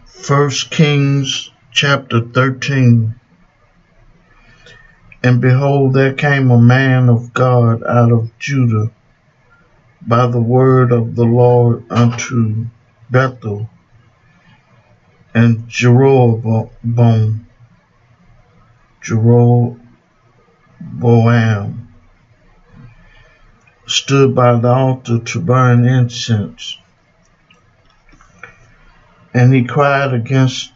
First Kings chapter 13. And behold, there came a man of God out of Judah by the word of the Lord unto Bethel, and Jeroboam stood by the altar to burn incense. And he cried against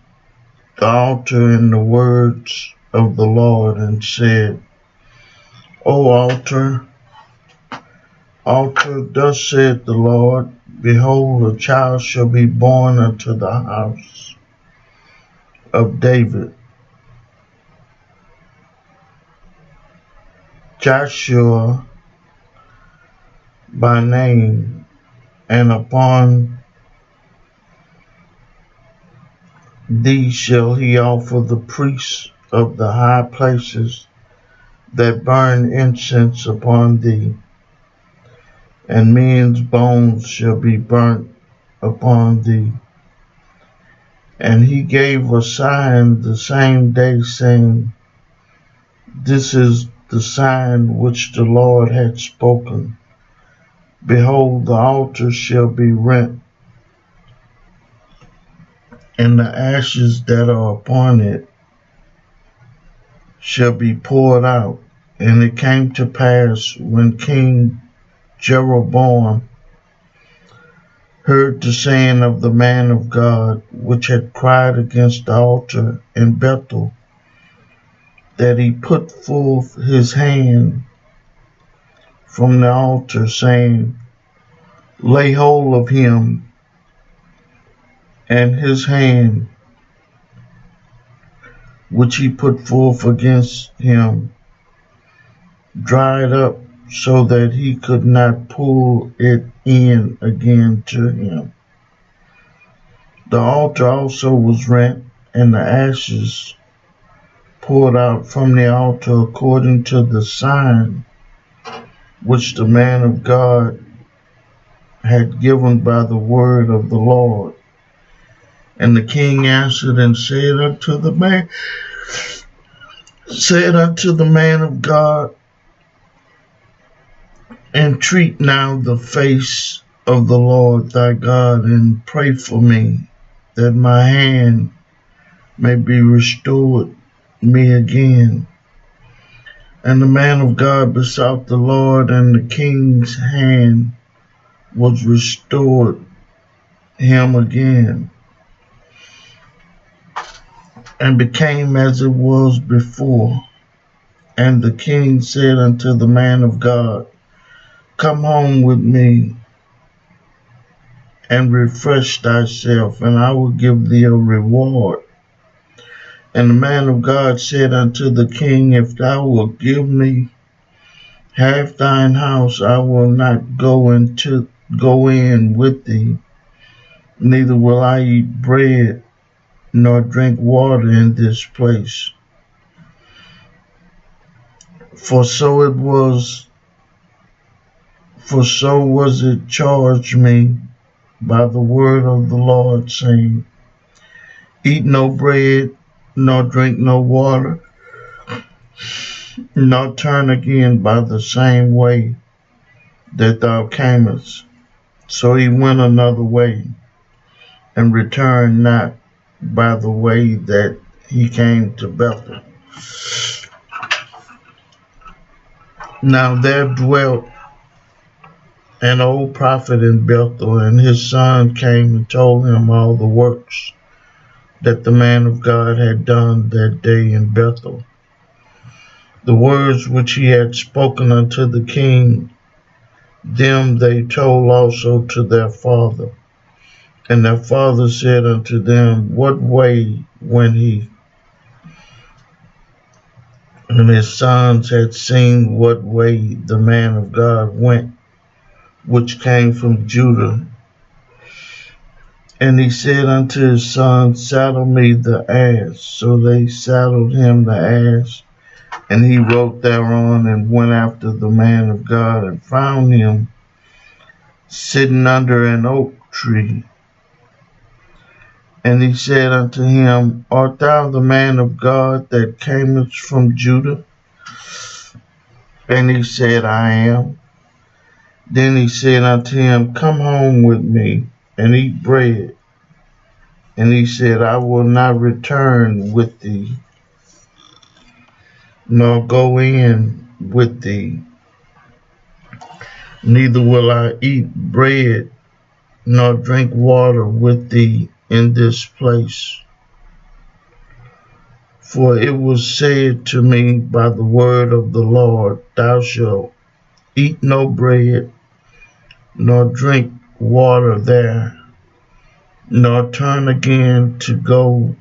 the altar in the words of the Lord, and said, O altar, thus saith the Lord, behold, a child shall be born unto the house of David, Joshua by name, and upon thee shall he offer the priests of the high places that burn incense upon thee, and men's bones shall be burnt upon thee. And he gave a sign the same day, saying, This is the sign which the Lord had spoken. Behold, the altar shall be rent, and the ashes that are upon it shall be poured out. And it came to pass, when King Jeroboam heard the saying of the man of God, which had cried against the altar in Bethel, that he put forth his hand from the altar, saying, Lay hold of him. And his hand, which he put forth against him, dried up, so that he could not pull it in again to him. The altar also was rent, and the ashes poured out from the altar according to the sign which the man of God had given by the word of the Lord. And the king answered and said unto the man of God, Entreat now the face of the Lord thy God, and pray for me, that my hand may be restored me again. And the man of God besought the Lord, and the king's hand was restored him again, and became as it was before. And the king said unto the man of God, Come home with me, and refresh thyself, and I will give thee a reward. And the man of God said unto the king, If thou wilt give me half thine house, I will not go in with thee, neither will I eat bread nor drink water in this place. For so was it charged me by the word of the Lord, saying, Eat no bread, nor drink no water, nor turn again by the same way that thou camest. So he went another way, and returned not by the way that he came to Bethel. Now there dwelt an old prophet in Bethel, and his son came and told him all the works that the man of God had done that day in Bethel. The words which he had spoken unto the king, them they told also to their father. And their father said unto them, What way went he? And his sons had seen what way the man of God went, which came from Judah. And he said unto his sons, Saddle me the ass. So they saddled him the ass, and he rode thereon, and went after the man of God, and found him sitting under an oak tree. And he said unto him, Art thou the man of God that camest from Judah? And he said, I am. Then he said unto him, Come home with me and eat bread. And he said, I will not return with thee, nor go in with thee, neither will I eat bread nor drink water with thee in this place. For it was said to me by the word of the Lord, Thou shalt eat no bread, nor drink water there, nor turn again to go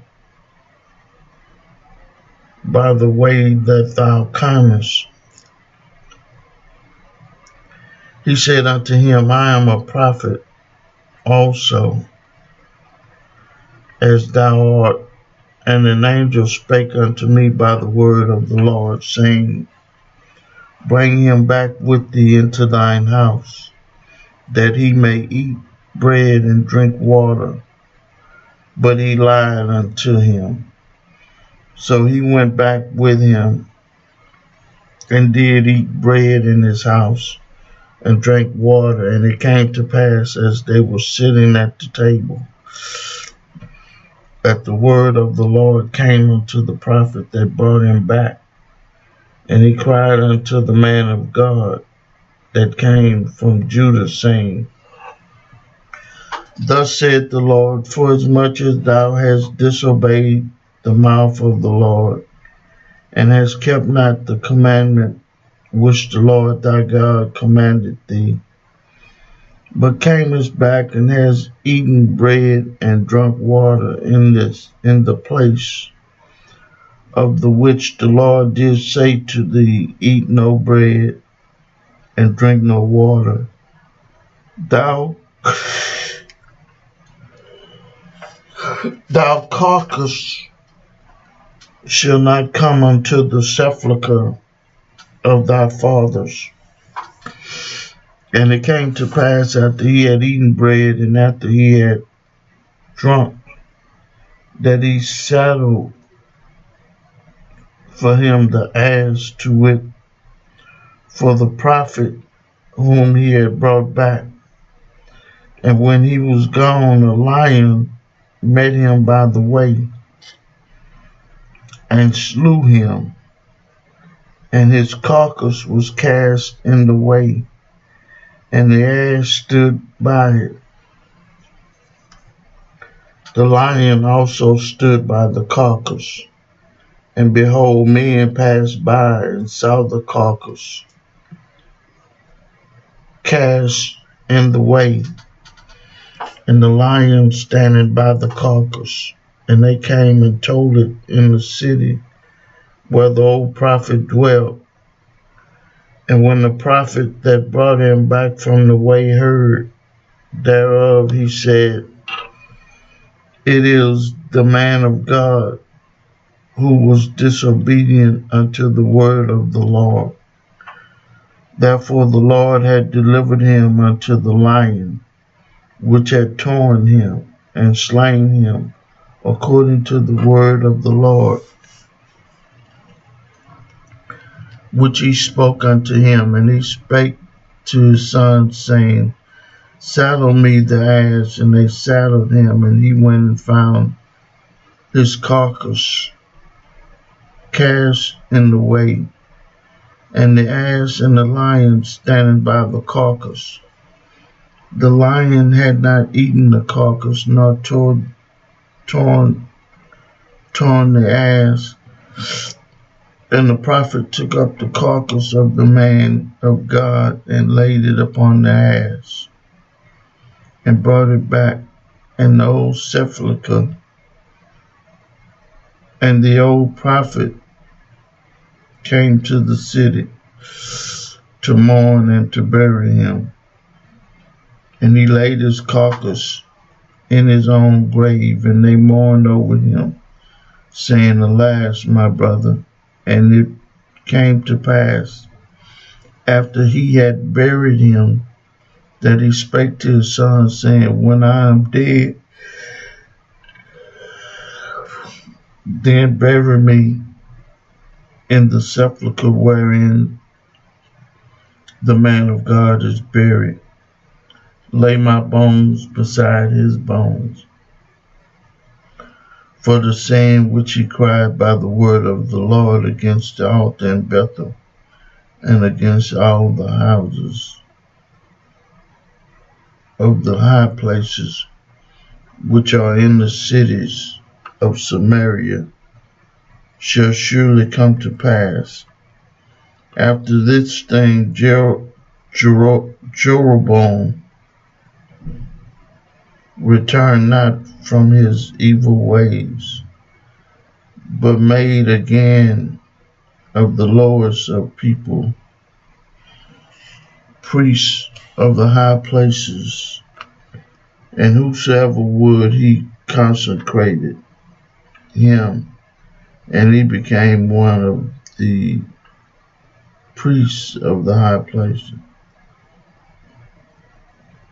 by the way that thou camest. He said unto him, I am a prophet also, as thou art. And an angel spake unto me by the word of the Lord, saying, Bring him back with thee into thine house, that he may eat bread and drink water. But he lied unto him. So he went back with him, and did eat bread in his house, and drank water. And it came to pass, as they were sitting at the table, that the word of the Lord came unto the prophet that brought him back. And he cried unto the man of God that came from Judah, saying, Thus saith the Lord, Forasmuch as thou hast disobeyed the mouth of the Lord, and hast kept not the commandment which the Lord thy God commanded thee, but camest back and hast eaten bread and drunk water in the place of the which the Lord did say to thee, Eat no bread and drink no water, thou carcass shall not come unto the sepulchre of thy fathers. And it came to pass, after he had eaten bread and after he had drunk, that he saddled for him the ass, to wit, for the prophet whom he had brought back. And when he was gone, a lion met him by the way, and slew him, and his carcass was cast in the way, and the ass stood by it. The lion also stood by the carcass, and behold, men passed by and saw the carcass cast in the way, and the lion standing by the carcass. And they came and told it in the city where the old prophet dwelt. And when the prophet that brought him back from the way heard thereof, he said, It is the man of God who was disobedient unto the word of the Lord. Therefore the Lord had delivered him unto the lion, which had torn him and slain him, according to the word of the Lord, which he spoke unto him. And he spake to his sons, saying, Saddle me the ass. And they saddled him, and he went and found his carcass cast in the way, and the ass and the lion standing by the carcass. The lion had not eaten the carcass, nor torn the ass. And the prophet took up the carcass of the man of God and laid it upon the ass, and brought it back in the old sepulchre. And the old prophet came to the city to mourn and to bury him. And he laid his carcass in his own grave, and they mourned over him, saying, Alas, my brother. And it came to pass, after he had buried him, that he spake to his son, saying, When I am dead, Then bury me in the sepulchre wherein the man of God is buried. Lay my bones beside his bones. For the saying which he cried by the word of the Lord against the altar in Bethel, and against all the houses of the high places which are in the cities of Samaria, shall surely come to pass. After this thing Jeroboam returned not from his evil ways, but made again of the lowest of people priests of the high places, and whosoever would he consecrated him, and he became one of the priests of the high places.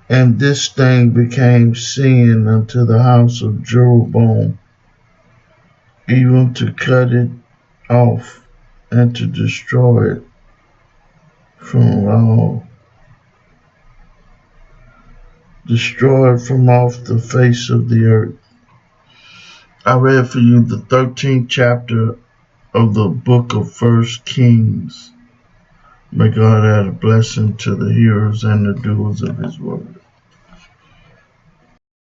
And this thing became sin unto the house of Jeroboam, even to cut it off and to destroy it from off the face of the earth. I read for you the 13th chapter of the book of 1 Kings. May God add a blessing to the hearers and the doers of his word.